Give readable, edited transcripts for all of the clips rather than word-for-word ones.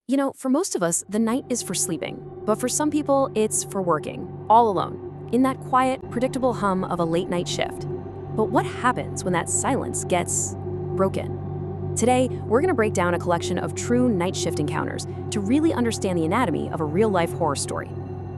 For most of us, the night is for sleeping, but for some people, it's for working, all alone, in that quiet, predictable hum of a late night shift. But what happens when that silence gets broken? Today, we're going to break down a collection of true night shift encounters to really understand the anatomy of a real life horror story.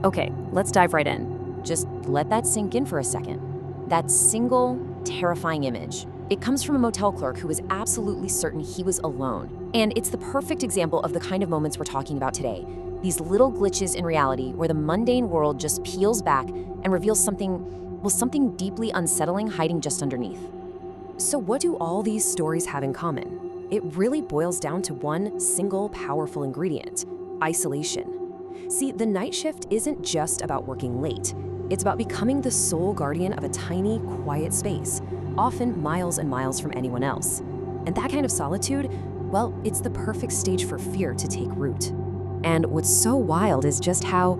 Okay, let's dive right in. Just let that sink in for a second. That single, terrifying image. It comes from a motel clerk who was absolutely certain he was alone. And it's the perfect example of the kind of moments we're talking about today. These little glitches in reality where the mundane world just peels back and reveals something deeply unsettling hiding just underneath. So what do all these stories have in common? It really boils down to one single powerful ingredient: isolation. See, the night shift isn't just about working late. It's about becoming the sole guardian of a tiny, quiet space, often miles and miles from anyone else. And that kind of solitude, well, it's the perfect stage for fear to take root. And what's so wild is just how,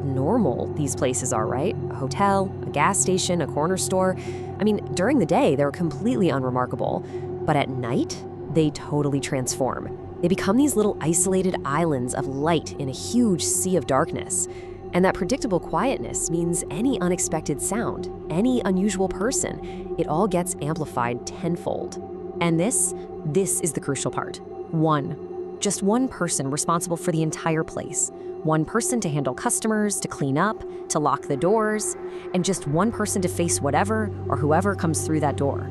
normal these places are, right? A hotel, a gas station, a corner store. I mean, during the day, they're completely unremarkable. But at night, they totally transform. They become these little isolated islands of light in a huge sea of darkness. And that predictable quietness means any unexpected sound, any unusual person, it all gets amplified tenfold. And this is the crucial part. Just one person responsible for the entire place. One person to handle customers, to clean up, to lock the doors, and just one person to face whatever or whoever comes through that door.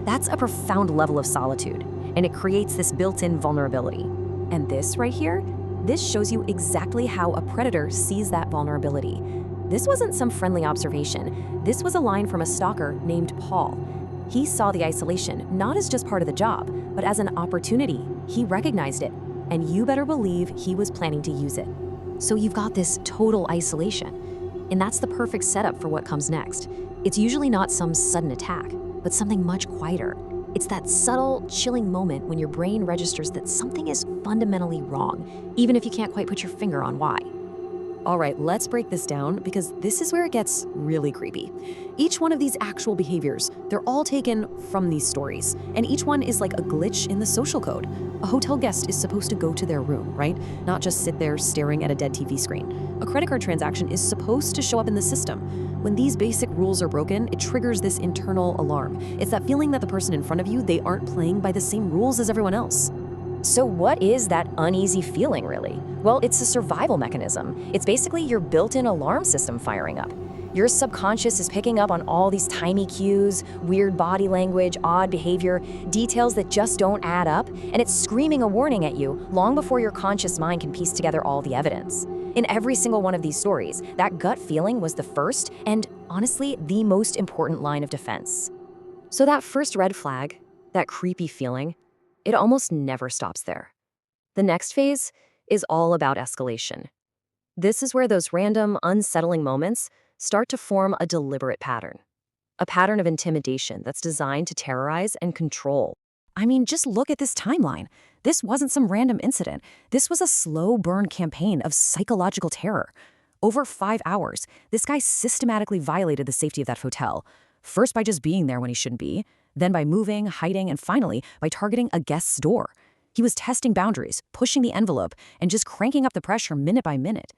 That's a profound level of solitude, and it creates this built-in vulnerability. And this right here, this shows you exactly how a predator sees that vulnerability. This wasn't some friendly observation. This was a line from a stalker named Paul. He saw the isolation not as just part of the job, but as an opportunity. He recognized it, and you better believe he was planning to use it. So you've got this total isolation, and that's the perfect setup for what comes next. It's usually not some sudden attack, but something much quieter. It's that subtle, chilling moment when your brain registers that something is fundamentally wrong, even if you can't quite put your finger on why. All right, let's break this down because this is where it gets really creepy. Each one of these actual behaviors, they're all taken from these stories, and each one is like a glitch in the social code. A hotel guest is supposed to go to their room, right? Not just sit there staring at a dead TV screen. A credit card transaction is supposed to show up in the system. When these basic rules are broken, it triggers this internal alarm. It's that feeling that the person in front of you, they aren't playing by the same rules as everyone else. So what is that uneasy feeling, really? Well, it's a survival mechanism. It's basically your built-in alarm system firing up. Your subconscious is picking up on all these tiny cues, weird body language, odd behavior, details that just don't add up, and it's screaming a warning at you long before your conscious mind can piece together all the evidence. In every single one of these stories, that gut feeling was the first and, honestly, the most important line of defense. So that first red flag, that creepy feeling, it almost never stops there. The next phase is all about escalation. This is where those random, unsettling moments start to form a deliberate pattern. A pattern of intimidation that's designed to terrorize and control. I mean, just look at this timeline. This wasn't some random incident. This was a slow burn campaign of psychological terror. Over 5 hours, this guy systematically violated the safety of that hotel. First by just being there when he shouldn't be, then by moving, hiding, and finally by targeting a guest's door. He was testing boundaries, pushing the envelope, and just cranking up the pressure minute by minute.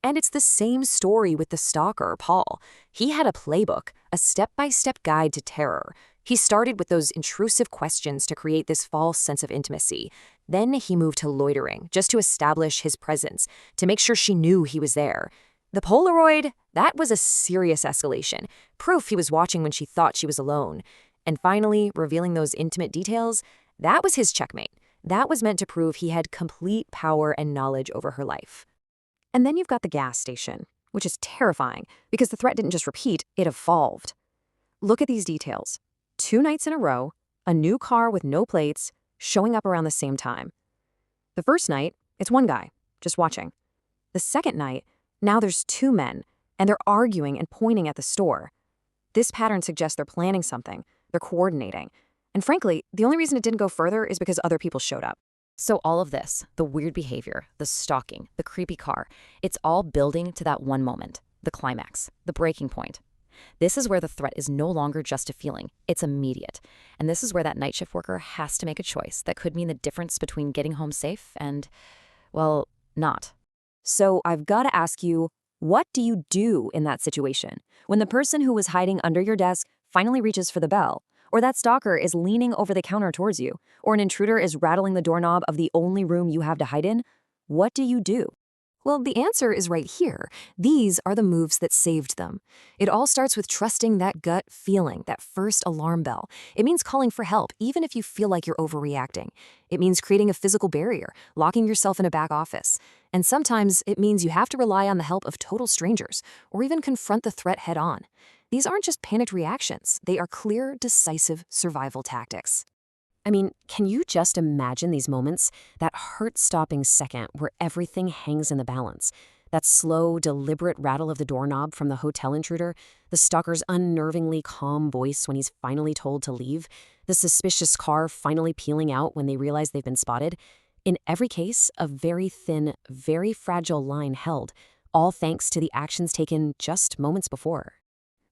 And it's the same story with the stalker, Paul. He had a playbook, a step-by-step guide to terror. He started with those intrusive questions to create this false sense of intimacy. Then he moved to loitering, just to establish his presence, to make sure she knew he was there. The Polaroid, that was a serious escalation, proof he was watching when she thought she was alone. And finally, revealing those intimate details, that was his checkmate. That was meant to prove he had complete power and knowledge over her life. And then you've got the gas station, which is terrifying because the threat didn't just repeat, it evolved. Look at these details. 2 nights in a row, a new car with no plates, showing up around the same time. The first night, it's one guy, just watching. The second night, now there's 2 men, and they're arguing and pointing at the store. This pattern suggests they're planning something. They're coordinating. And frankly, the only reason it didn't go further is because other people showed up. So all of this, the weird behavior, the stalking, the creepy car, it's all building to that one moment, the climax, the breaking point. This is where the threat is no longer just a feeling, it's immediate. And this is where that night shift worker has to make a choice that could mean the difference between getting home safe and, Well, not. So I've got to ask you, what do you do in that situation? When the person who was hiding under your desk finally reaches for the bell, or that stalker is leaning over the counter towards you, or an intruder is rattling the doorknob of the only room you have to hide in, what do you do? Well, the answer is right here. These are the moves that saved them. It all starts with trusting that gut feeling, that first alarm bell. It means calling for help, even if you feel like you're overreacting. It means creating a physical barrier, locking yourself in a back office. And sometimes it means you have to rely on the help of total strangers, or even confront the threat head on. These aren't just panicked reactions. They are clear, decisive survival tactics. I mean, can you just imagine these moments? That heart-stopping second where everything hangs in the balance. That slow, deliberate rattle of the doorknob from the hotel intruder, the stalker's unnervingly calm voice when he's finally told to leave, the suspicious car finally peeling out when they realize they've been spotted. In every case, a very thin, very fragile line held, all thanks to the actions taken just moments before.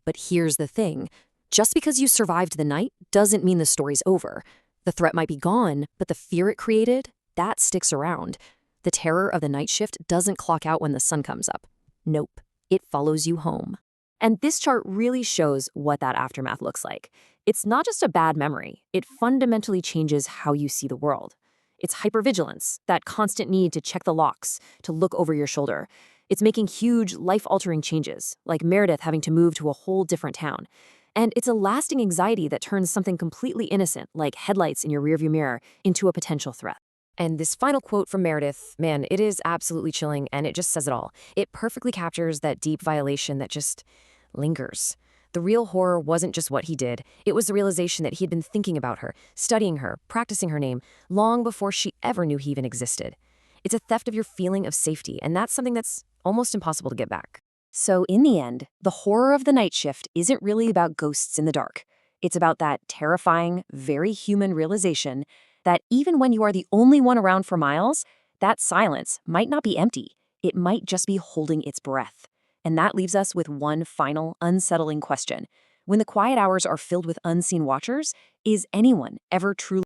But here's the thing. Just because you survived the night doesn't mean the story's over. The threat might be gone, but the fear it created, that sticks around. The terror of the night shift doesn't clock out when the sun comes up. Nope, it follows you home. And this chart really shows what that aftermath looks like. It's not just a bad memory, it fundamentally changes how you see the world. It's hypervigilance, that constant need to check the locks, to look over your shoulder. It's making huge, life-altering changes, like Meredith having to move to a whole different town. And it's a lasting anxiety that turns something completely innocent, like headlights in your rearview mirror, into a potential threat. And this final quote from Meredith, man, it is absolutely chilling, and it just says it all. It perfectly captures that deep violation that just lingers. The real horror wasn't just what he did. It was the realization that he had been thinking about her, studying her, practicing her name, long before she ever knew he even existed. It's a theft of your feeling of safety, and that's something that's almost impossible to get back. So in the end, the horror of the night shift isn't really about ghosts in the dark. It's about that terrifying, very human realization that even when you are the only one around for miles, that silence might not be empty. It might just be holding its breath. And that leaves us with one final, unsettling question. When the quiet hours are filled with unseen watchers, is anyone ever truly